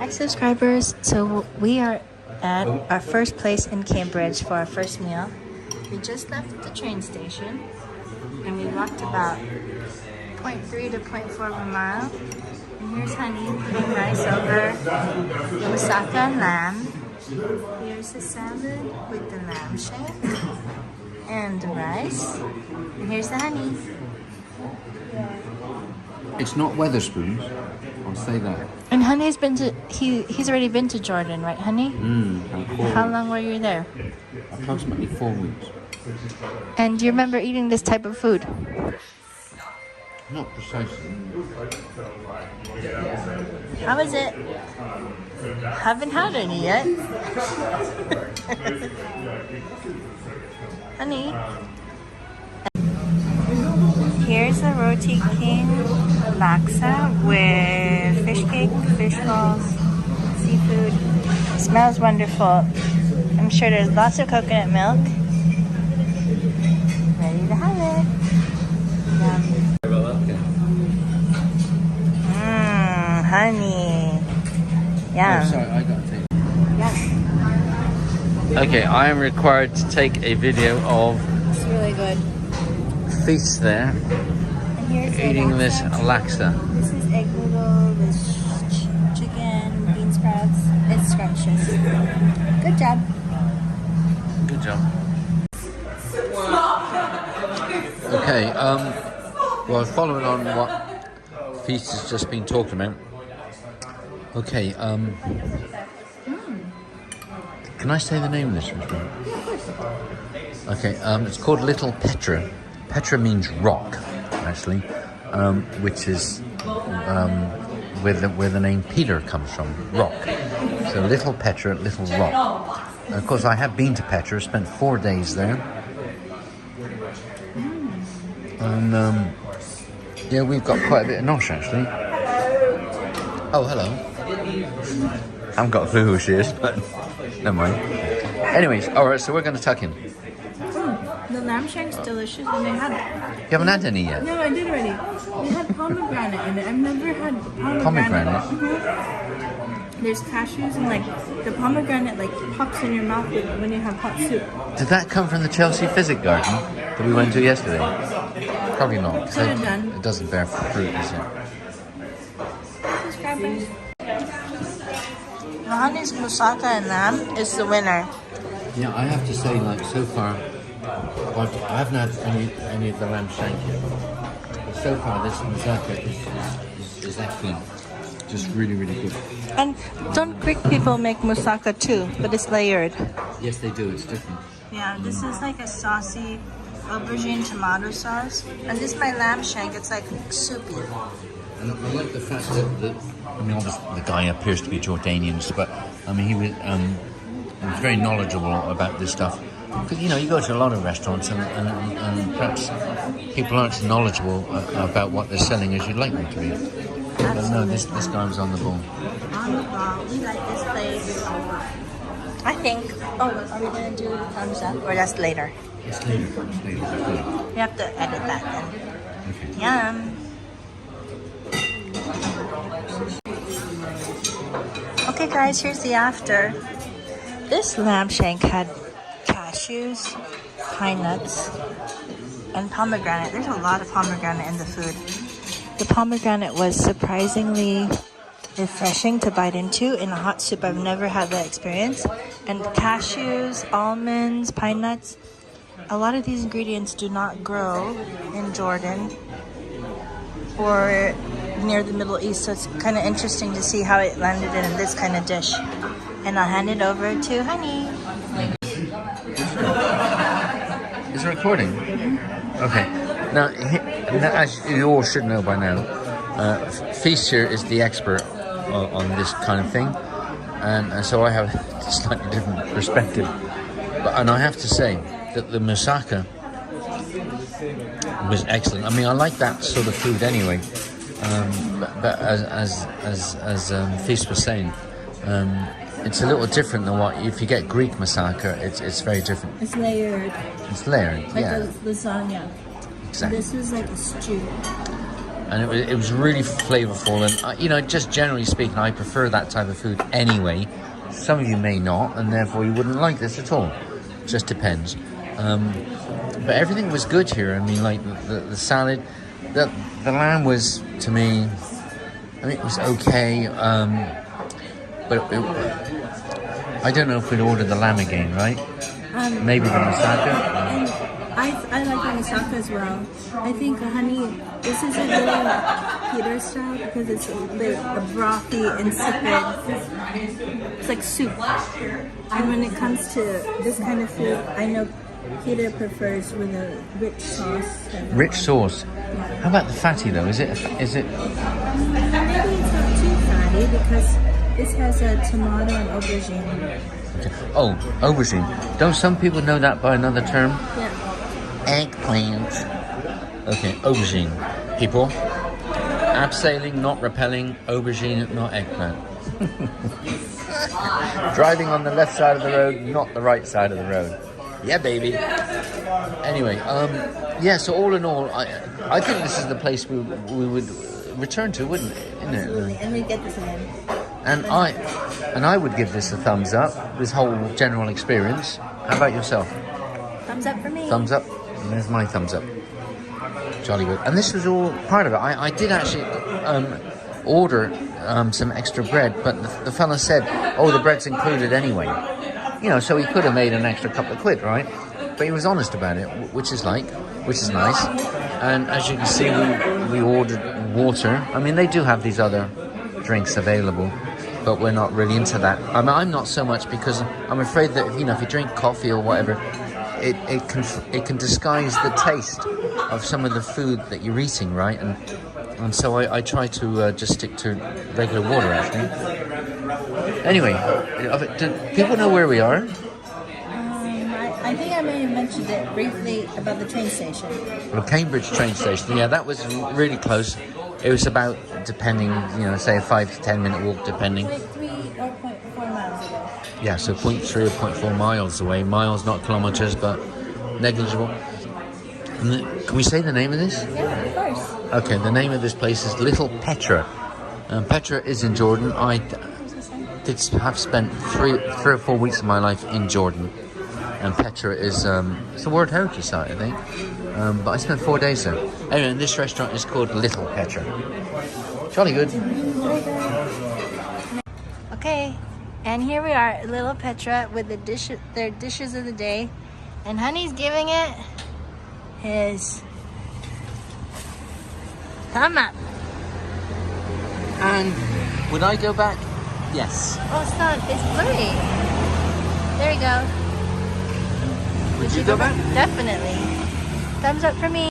Hi subscribers, so we are at our first place in Cambridge for our first meal. We just left the train station and we walked about 0.3 to 0.4 of a mile. And here's Honey putting rice over the moussaka and lamb. Here's the salad with the lamb shank and the rice. And here's the Honey. It's not Weatherspoons, I'll say that. And Honey's been to, he's already been to Jordan, right Honey? How long were you there? Approximately 4 weeks. And do you remember eating this type of food? Not precisely. How is it? Haven't had any yet. Honey. Here's a Roti King laksa with fish cake, fish balls, seafood. It smells wonderful. I'm sure there's lots of coconut milk. Ready to have it. Yum. Honey. Yum. Oh, sorry, I got to take. Yum. Okay, I am required to take a video of It's really good. feast there, And here's eating this laksa. laksa. This is egg noodle, this chicken, bean sprouts. It's scrumptious. Good job. Good job. Okay, well, following on what Feast has just been talking about. Okay, can I say the name of this restaurant? Okay, it's called Little Petra. Petra means rock, actually, which is where the name Peter comes from, rock. So Little Petra, Little Rock. And of course, I have been to Petra, spent 4 days there. And yeah, we've got quite a bit of nosh, actually. Oh, hello. I haven't got a clue who she is, but never mind. Anyways, alright, so we're going to tuck in. The lamb shank's delicious and they had... You haven't had any yet? No, I did already. They had pomegranate in it. I've never had Pomegranate? Mm-hmm. There's cashews and like the pomegranate like pops in your mouth when you have hot soup. Did that come from the Chelsea Physic Garden that we went to yesterday? Probably not. Could have done. It doesn't bear fruit, does it? Subscribers. Honey's moussaka and lamb is the winner. Yeah, I have to say, like, so far, well, I haven't had any of the lamb shank yet. But so far, this moussaka is actually just really, really good. And don't Greek people make moussaka too, but it's layered. Yes, they do. It's different. Yeah, this is like a saucy aubergine tomato sauce. And this is my lamb shank. It's like soupy. And I like the fact that I mean, obviously the guy appears to be Jordanian, but I mean, he was very knowledgeable about this stuff. Because, you know, you go to a lot of restaurants and perhaps people aren't so knowledgeable about what they're selling as you'd like them to be. But no, this guy was on the ball. On the ball. We like this place. I think. Oh, are we going to do the thumbs up or that's later? It's later. We have to edit that then. Okay. Yum. Okay guys, here's the after. This lamb shank had cashews, pine nuts, and pomegranate. There's a lot of pomegranate in the food. The pomegranate was surprisingly refreshing to bite into in a hot soup. I've never had that experience. And cashews, almonds, pine nuts. A lot of these ingredients do not grow in Jordan or near the Middle East, so it's kind of interesting to see how it landed in this kind of dish. And I'll hand it over to Honey. Is it recording? Mm-hmm. Okay. Now, as you all should know by now, Feast here is the expert on this kind of thing, and so I have a slightly different perspective. And I have to say that the moussaka was excellent. I mean, I like that sort of food anyway. But as Feast was saying, it's a little different than what if you get Greek moussaka. It's very different. It's layered. It's layered, like yeah. Like a lasagna. Exactly. This is like a stew. and it was really flavorful. And you know, just generally speaking, I prefer that type of food anyway. Some of you may not, and therefore you wouldn't like this at all. Just depends. But everything was good here. I mean, like the salad, the lamb was, to me, I mean, it was okay. But I don't know if we'd order the lamb again, right? Maybe the moussaka. I like the moussaka as well. I think, honey, this is a really Peter style because it's a bit brothy, insipid. It's like soup. And when it comes to this kind of food, I know Peter prefers with a rich sauce. Rich sauce. Yeah. How about the fatty though? Is it? Maybe it's not too fatty because this has a tomato and aubergine. Okay. Oh, aubergine. Don't some people know that by another term? Yeah. Eggplant. Okay, aubergine. People, abseiling, not repelling. Aubergine, not eggplant. Driving on the left side of the road, not the right side of the road. Yeah, baby. Anyway, yeah. So all in all, I think this is the place we would return to, wouldn't it? Absolutely, and we get this again. And I would give this a thumbs up. This whole general experience. How about yourself? Thumbs up for me. Thumbs up. And there's my thumbs up. Jolly good. And this was all part of it. I did actually order some extra bread, but the fella said, "Oh, the bread's included anyway." You know, so he could have made an extra couple of quid, right? But he was honest about it, which is nice. And as you can see, we ordered water. I mean, they do have these other drinks available, but we're not really into that. I mean, I'm not so much because I'm afraid that if you drink coffee or whatever, it can disguise the taste of some of the food that you're eating, right? And so I try to just stick to regular water, actually. Anyway, do people know where we are? I think I may have mentioned it briefly about the train station. Well, Cambridge train station. Yeah, that was really close. It was about, depending, say a 5 to 10 minute walk, depending. Like 3.4 miles away. Yeah, so 0.3 or 0.4 miles away. Miles, not kilometers, but negligible. And can we say the name of this? Yeah, of course. Okay, the name of this place is Little Petra. Petra is in Jordan. I did have spent three or 4 weeks of my life in Jordan. And Petra is, it's a World Heritage Site, I think. But I spent 4 days there. Anyway, and this restaurant is called Little Petra. Jolly good. Okay, and here we are at Little Petra with their dishes of the day. And Honey's giving it his thumb up. And would I go back? Yes. Oh, it's blurry. There you go. Would you go back? Definitely. Thumbs up for me.